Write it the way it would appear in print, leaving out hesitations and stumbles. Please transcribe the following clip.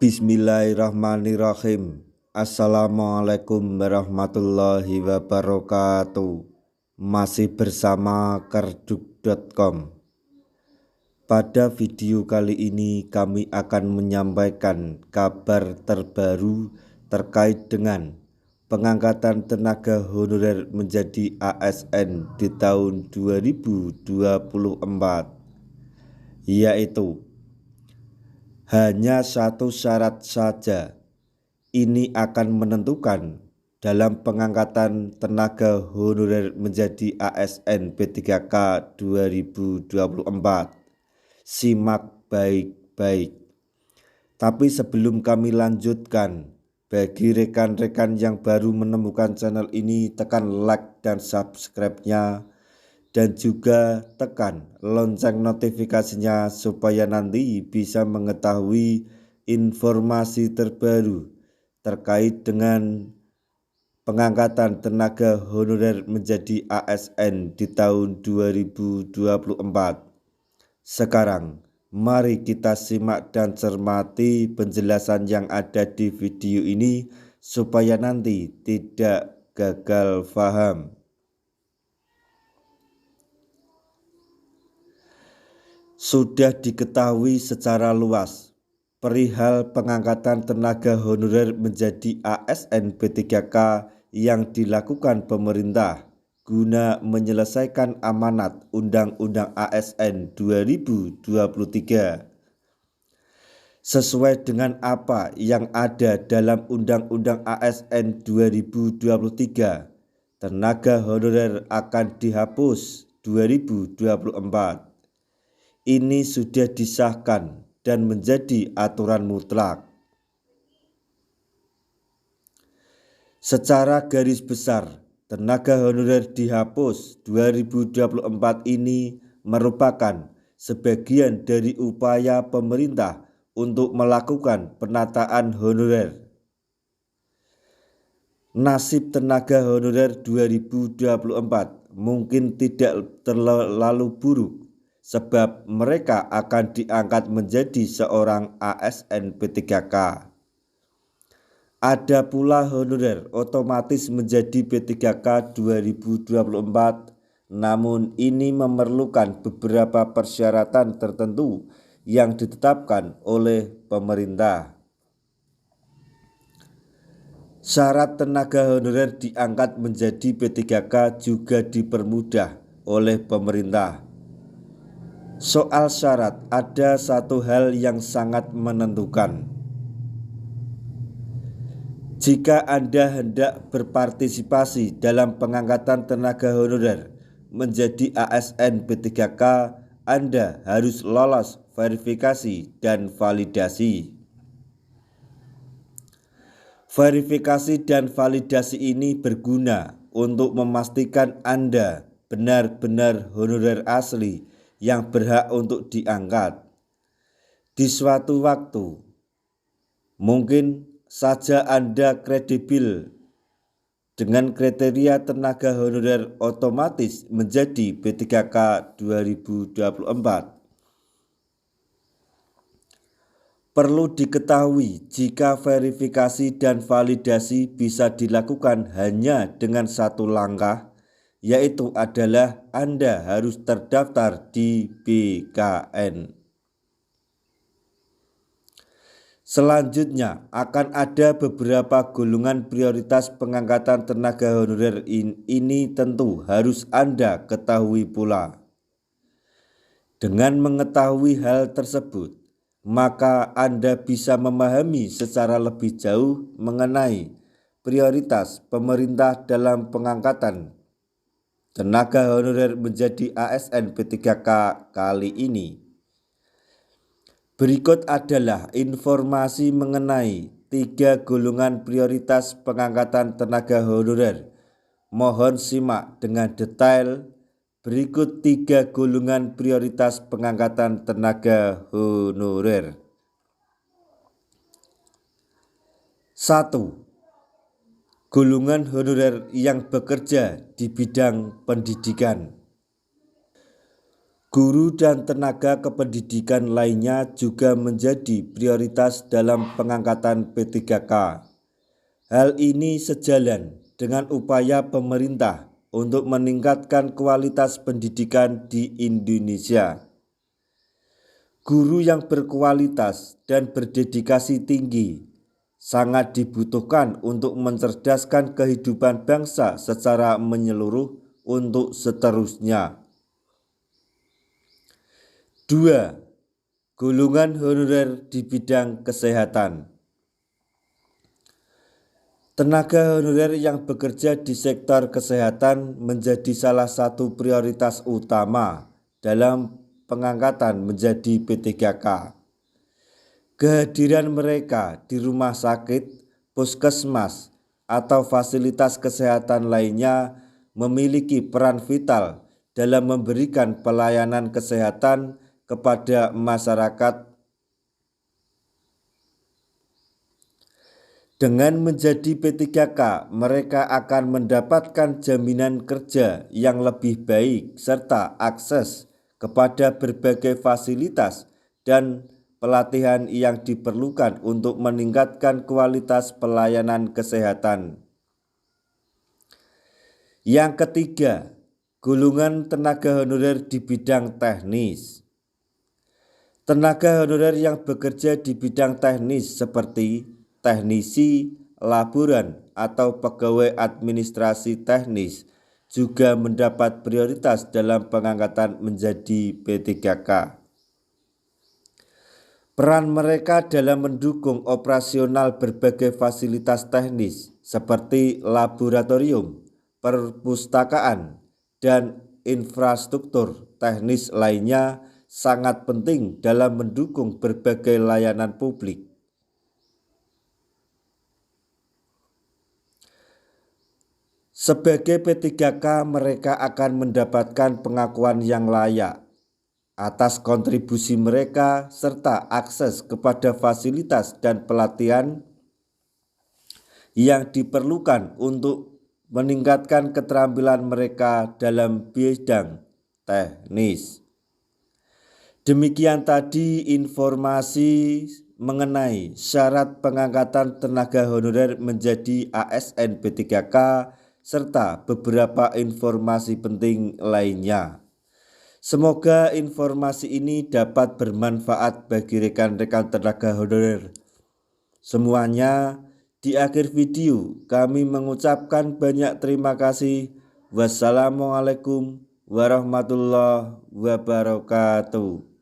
Bismillahirrahmanirrahim. Assalamualaikum warahmatullahi wabarakatuh. Masih bersama kerduk.com. Pada video kali ini kami akan menyampaikan kabar terbaru terkait dengan pengangkatan tenaga honorer menjadi ASN di tahun 2024, yaitu hanya satu syarat saja ini akan menentukan dalam pengangkatan tenaga honorer menjadi ASN P3K 2024. Simak baik-baik. Tapi sebelum kami lanjutkan, bagi rekan-rekan yang baru menemukan channel ini, tekan like dan subscribe-nya, dan juga tekan lonceng notifikasinya supaya nanti bisa mengetahui informasi terbaru terkait dengan pengangkatan tenaga honorer menjadi ASN di tahun 2024. Sekarang mari kita simak dan cermati penjelasan yang ada di video ini supaya nanti tidak gagal paham. Sudah diketahui secara luas perihal pengangkatan tenaga honorer menjadi ASN P3K yang dilakukan pemerintah guna menyelesaikan amanat Undang-Undang ASN 2023. Sesuai dengan apa yang ada dalam Undang-Undang ASN 2023, tenaga honorer akan dihapus 2024. Ini sudah disahkan dan menjadi aturan mutlak. Secara garis besar, tenaga honorer dihapus 2024 ini merupakan sebagian dari upaya pemerintah untuk melakukan penataan honorer. Nasib tenaga honorer 2024 mungkin tidak terlalu buruk, sebab mereka akan diangkat menjadi seorang ASN P3K. Ada pula honorer otomatis menjadi P3K 2024, namun ini memerlukan beberapa persyaratan tertentu yang ditetapkan oleh pemerintah. Syarat tenaga honorer diangkat menjadi P3K juga dipermudah oleh pemerintah. Soal syarat, ada satu hal yang sangat menentukan. Jika Anda hendak berpartisipasi dalam pengangkatan tenaga honorer menjadi ASN P3K, Anda harus lolos verifikasi dan validasi. Verifikasi dan validasi ini berguna untuk memastikan Anda benar-benar honorer asli yang berhak untuk diangkat. Di suatu waktu, mungkin saja Anda kredibel dengan kriteria tenaga honorer otomatis menjadi P3K 2024. Perlu diketahui jika verifikasi dan validasi bisa dilakukan hanya dengan satu langkah, yaitu adalah Anda harus terdaftar di BKN. Selanjutnya akan ada beberapa golongan prioritas pengangkatan tenaga honorer ini tentu harus Anda ketahui pula. Dengan mengetahui hal tersebut, maka Anda bisa memahami secara lebih jauh mengenai prioritas pemerintah dalam pengangkatan tenaga honorer menjadi ASN P3K kali ini. Berikut adalah informasi mengenai 3 golongan prioritas pengangkatan tenaga honorer. Mohon simak dengan detail. Berikut 3 golongan prioritas pengangkatan tenaga honorer. 1. Golongan honorer yang bekerja di bidang pendidikan. Guru dan tenaga kependidikan lainnya juga menjadi prioritas dalam pengangkatan P3K. Hal ini sejalan dengan upaya pemerintah untuk meningkatkan kualitas pendidikan di Indonesia. Guru yang berkualitas dan berdedikasi tinggi sangat dibutuhkan untuk mencerdaskan kehidupan bangsa secara menyeluruh untuk seterusnya. 2. Golongan honorer di bidang kesehatan. Tenaga honorer yang bekerja di sektor kesehatan menjadi salah satu prioritas utama dalam pengangkatan menjadi P3K. Kehadiran mereka di rumah sakit, puskesmas, atau fasilitas kesehatan lainnya memiliki peran vital dalam memberikan pelayanan kesehatan kepada masyarakat. Dengan menjadi P3K, mereka akan mendapatkan jaminan kerja yang lebih baik serta akses kepada berbagai fasilitas dan pelatihan yang diperlukan untuk meningkatkan kualitas pelayanan kesehatan. Yang ketiga, golongan tenaga honorer di bidang teknis. Tenaga honorer yang bekerja di bidang teknis seperti teknisi, laboran, atau pegawai administrasi teknis juga mendapat prioritas dalam pengangkatan menjadi P3K. Peran mereka dalam mendukung operasional berbagai fasilitas teknis seperti laboratorium, perpustakaan, dan infrastruktur teknis lainnya sangat penting dalam mendukung berbagai layanan publik. Sebagai P3K, mereka akan mendapatkan pengakuan yang layak atas kontribusi mereka serta akses kepada fasilitas dan pelatihan yang diperlukan untuk meningkatkan keterampilan mereka dalam bidang teknis. Demikian tadi informasi mengenai syarat pengangkatan tenaga honorer menjadi ASN P3K serta beberapa informasi penting lainnya. Semoga informasi ini dapat bermanfaat bagi rekan-rekan tenaga honorer semuanya. Di akhir video kami mengucapkan banyak terima kasih. Wassalamualaikum warahmatullahi wabarakatuh.